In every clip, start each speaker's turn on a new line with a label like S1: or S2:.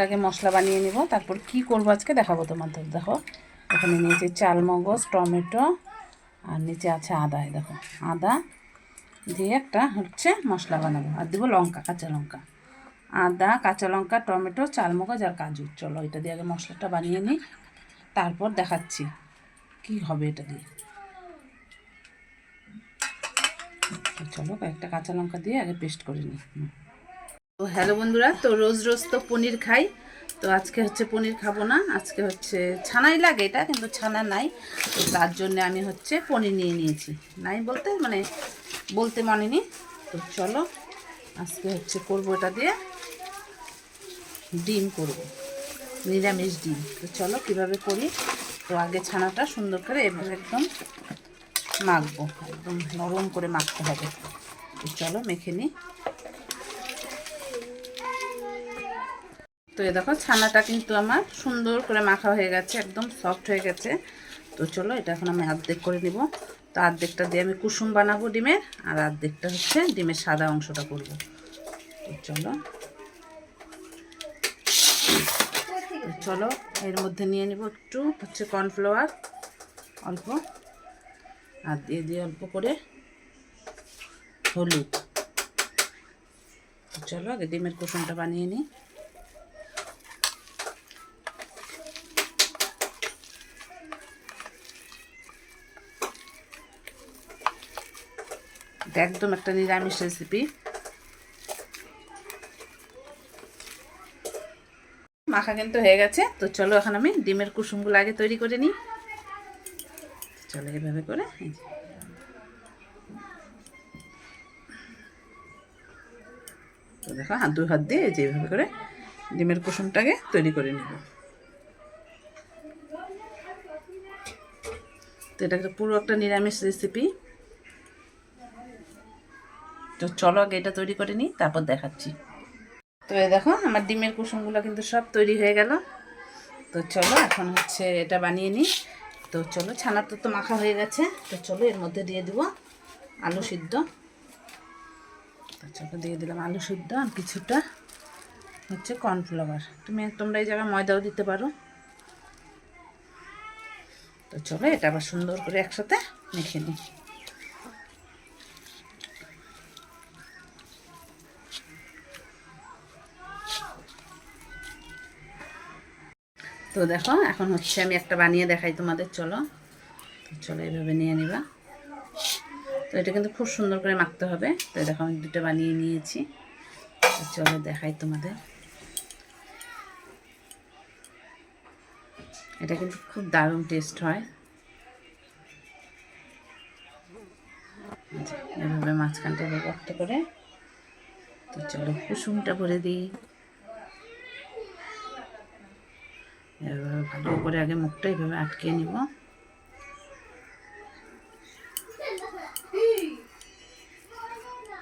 S1: আগে মশলা বানিয়ে নিব, তারপর কি করব আজকে দেখাবো তোমাদের। দেখো এখানে নিয়েছি চালমগজ, টমেটো, আর নিচে আছে আদা। দেখো আদা দিয়ে একটা হচ্ছে মশলা বানাবো, আর দেবো লঙ্কা, কাঁচা লঙ্কা। আদা, কাঁচা লঙ্কা, টমেটো, চালমগজ আর কাজু। চলো এটা দিয়ে আগে মশলাটা বানিয়ে নিই, তারপর দেখাচ্ছি কি হবে এটা দিয়ে। চলো কয়েকটা কাঁচা লঙ্কা দিয়ে আগে পেস্ট করে নিই। তো হ্যালো বন্ধুরা, তো রোজ রোজ তো পনির খাই, তো আজকে হচ্ছে পনির খাবো না, আজকে হচ্ছে ছানাই লাগে এটা, কিন্তু ছানা নাই, তো তার জন্য আমি হচ্ছে পনির নিয়ে নিয়েছি। নাই বলতে মানে বলতে মানিনি। তো চলো আজকে হচ্ছে করবো এটা দিয়ে ডিম করব, নিরামিষ ডিম। তো চলো কীভাবে করি। তো আগে ছানাটা সুন্দর করে এভাবে একদম মাখবো, একদম নরম করে মাখতে হবে। তো চলো মেখে নিই। তো এই দেখো ছানাটা কিন্তু আমার সুন্দর করে মাখা হয়ে গেছে, একদম সফট হয়ে গেছে। তো চলো এটা এখন আমি অর্ধেক করে নিব। তো অর্ধেকটা দিয়ে আমি কুসুম বানাবো ডিমের, আর অর্ধেকটা হচ্ছে ডিমের সাদা অংশটা করব। তো চলো চলো এর মধ্যে নিয়ে নিব একটু হচ্ছে কর্নফ্লাওয়ার অল্প, আর দিয়ে দিয়ে অল্প করে হলুদ। চলো আগে ডিমের কুসুমটা বানিয়ে নিই। এটা একদম একটা নিরামিষ রেসিপি। মাখা কিন্তু হয়ে গেছে। তো চলো এখন আমি ডিমের কুসুমগুলো আগে তৈরি করে নিই। চলো এভাবে করে তো দেখো দুই হাত দিয়ে যেভাবে করে ডিমের কুসুমটাকে তৈরি করে নিব। তো এটা পুরো একটা নিরামিষ রেসিপি। তো চলো আগে এটা তৈরি করে নিই, তারপর দেখাচ্ছি। তো এই দেখো আমার ডিমের কুসুমগুলো কিন্তু সব তৈরি হয়ে গেল। তো চলো এখন হচ্ছে এটা বানিয়ে নিই। তো চলো ছানার তো মাখা হয়ে গেছে। তো চলো এর মধ্যে দিয়ে দিব আলু সিদ্ধ। তো চলো দিয়ে দিলাম আলু সিদ্ধ, আর কিছুটা হচ্ছে কর্নফ্লাওয়ার। তোমরা এই জায়গায় ময়দাও দিতে পারো। তো চলো এটা আবার সুন্দর করে একসাথে মেখে নিই। তো দেখো এখন হচ্ছে আমি একটা বানিয়ে দেখাই তোমাদের। চলো চলো এইভাবে নিয়ে নিবা। তো এটা কিন্তু খুব সুন্দর করে মাখতে হবে। তো দেখো আমি দুটো বানিয়ে নিয়েছি। তো চলো দেখাই তোমাদের। এটা কিন্তু খুব দারুণ টেস্ট হয়। এভাবে মাঝখানটা গর্ত করে। তো চলো কুসুমটা ভরে দিই। এভাবে ভালো করে আগে মুখটা এইভাবে আটকে নিব।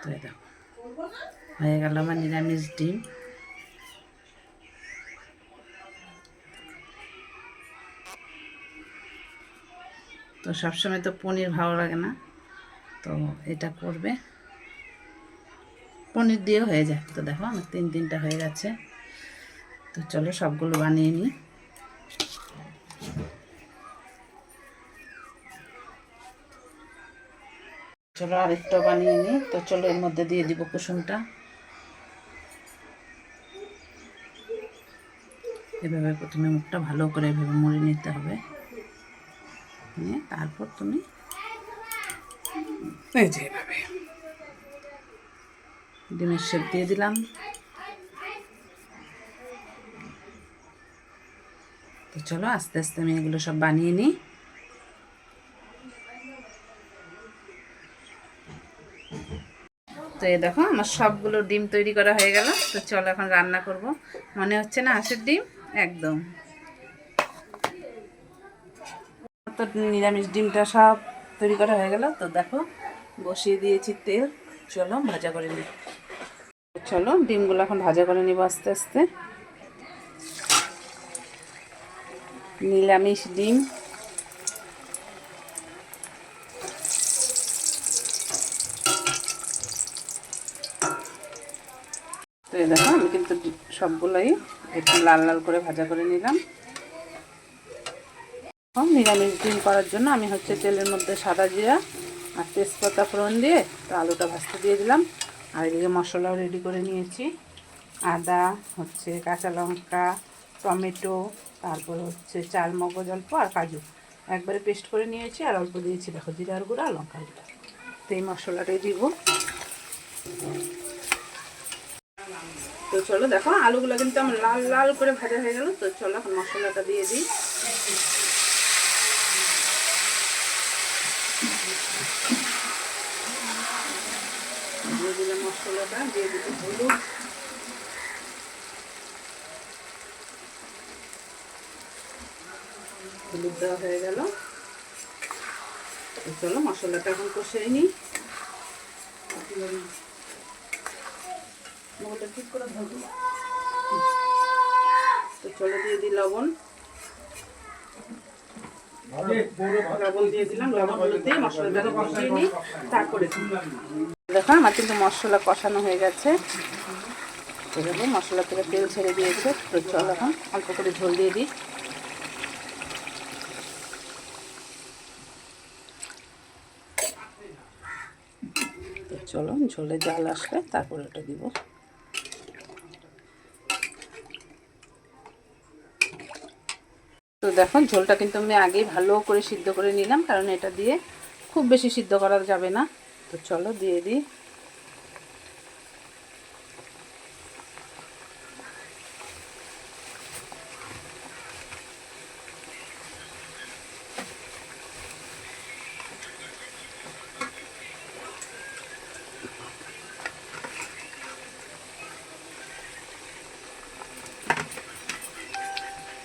S1: তো দেখো হয়ে গেল আমার নিরামিষ ডিম। তো সবসময় তো পনির ভালো লাগে না, তো এটা করবে, পনির দিয়েও হয়ে যায়। তো দেখো আমার তিনটা হয়ে গেছে। তো চলো সবগুলো বানিয়ে নিই। চলো আরেকটা বানিয়ে নিই। তো চলো এর মধ্যে দিয়ে দিব কুসুমটা। এভাবে প্রথমে মুখটা ভালো করে এভাবে মুড়ে নিতে হবে, নিয়ে তারপর তুমি এই যে এভাবে ডিমের শেপ দিয়ে দিলাম। তো চলো আস্তে আস্তে আমি এগুলো সব বানিয়ে নিই। তো এই দেখো আমার সবগুলো ডিম তৈরি করা হয়ে গেল। তো চলো এখন রান্না করব। মনে হচ্ছে না হাঁসের ডিম একদম। তো নিরামিষ ডিমটা সব তৈরি করা হয়ে গেল। তো দেখো বসিয়ে দিয়েছি তেল। চলো ভাজা করে নিই। চলো ডিমগুলো এখন ভাজা করে নিব আস্তে আস্তে। নিরামিষ ডিম। তো এই দেখো আমি কিন্তু সবগুলোই একটু লাল লাল করে ভাজা করে নিলাম। নিরামিষ ডিম করার জন্য আমি হচ্ছে তেলের মধ্যে সাদা জিরা আর তেজপাতা ফোড়ন দিয়ে তো আলুটা ভাজতে দিয়ে দিলাম। আর এদিকে মশলাও রেডি করে নিয়েছি, আদা হচ্ছে, কাঁচা লঙ্কা, টমেটো, তারপর হচ্ছে চাল মগজ অল্প আর কাজু একবারে পেস্ট করে নিয়েছি। আর অল্প দিয়েছি দেখো জিরার গুঁড়া আর লঙ্কার গুঁড়া। তো এই মশলাটাই দিব। তো চলো দেখো আলুগুলো কিন্তু আমার লাল লাল করে ভাজা হয়ে গেল। তো চলো এখন মশলাটা দিয়ে দিই। দিয়ে দিলাম মশলাটা, দিয়ে দিতে হলুদ, হলুদ দেওয়া হয়ে গেল। তো চলো মশলাটা এখন কষিয়ে নিই। ঠিক করে ধরবো। তো চলো দিয়ে দিই লবণ, লবণ দিয়ে দিলাম। লবণ হলুদ দিয়ে মশলাটা কষিয়ে নিই, তারপরে দেখো আমার কিন্তু মশলা কষানো হয়ে গেছে। তো দেখো মশলা থেকে তেল ছেড়ে দিয়েছে। তো চলো এখন অল্প করে ঝোল দিয়ে দিই। তো চলো ঝোলে জাল আসলে তারপরে ওটা দিব। তো দেখো ঝোলটা কিন্তু আমি আগেই ভালো করে সিদ্ধ করে নিলাম, কারণ এটা দিয়ে খুব বেশি সিদ্ধ করা যাবে না। তো চলো দিয়ে দিই।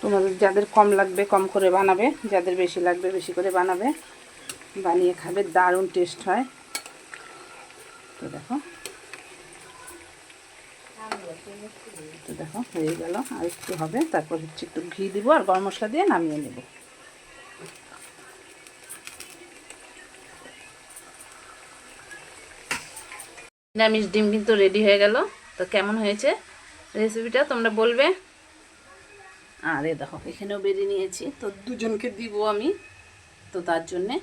S1: তোমাদের যাদের কম লাগবে কম করে বানাবে, যাদের বেশি লাগবে বেশি করে বানাবে, বানিয়ে খাবে, দারুণ টেস্ট হয়। তো দেখো হয়ে গেল, আর একটু হবে, তারপর হচ্ছে একটু ঘি দিব আর গরম মশলা দিয়ে নামিয়ে নেব। নিরামিষ ডিম কিন্তু রেডি হয়ে গেল। তো কেমন হয়েছে রেসিপিটা তোমরা বলবে। আর এ দেখো এখানেও বেরিয়ে নিয়েছি, তো দুজনকে দিব আমি, তো তার জন্যে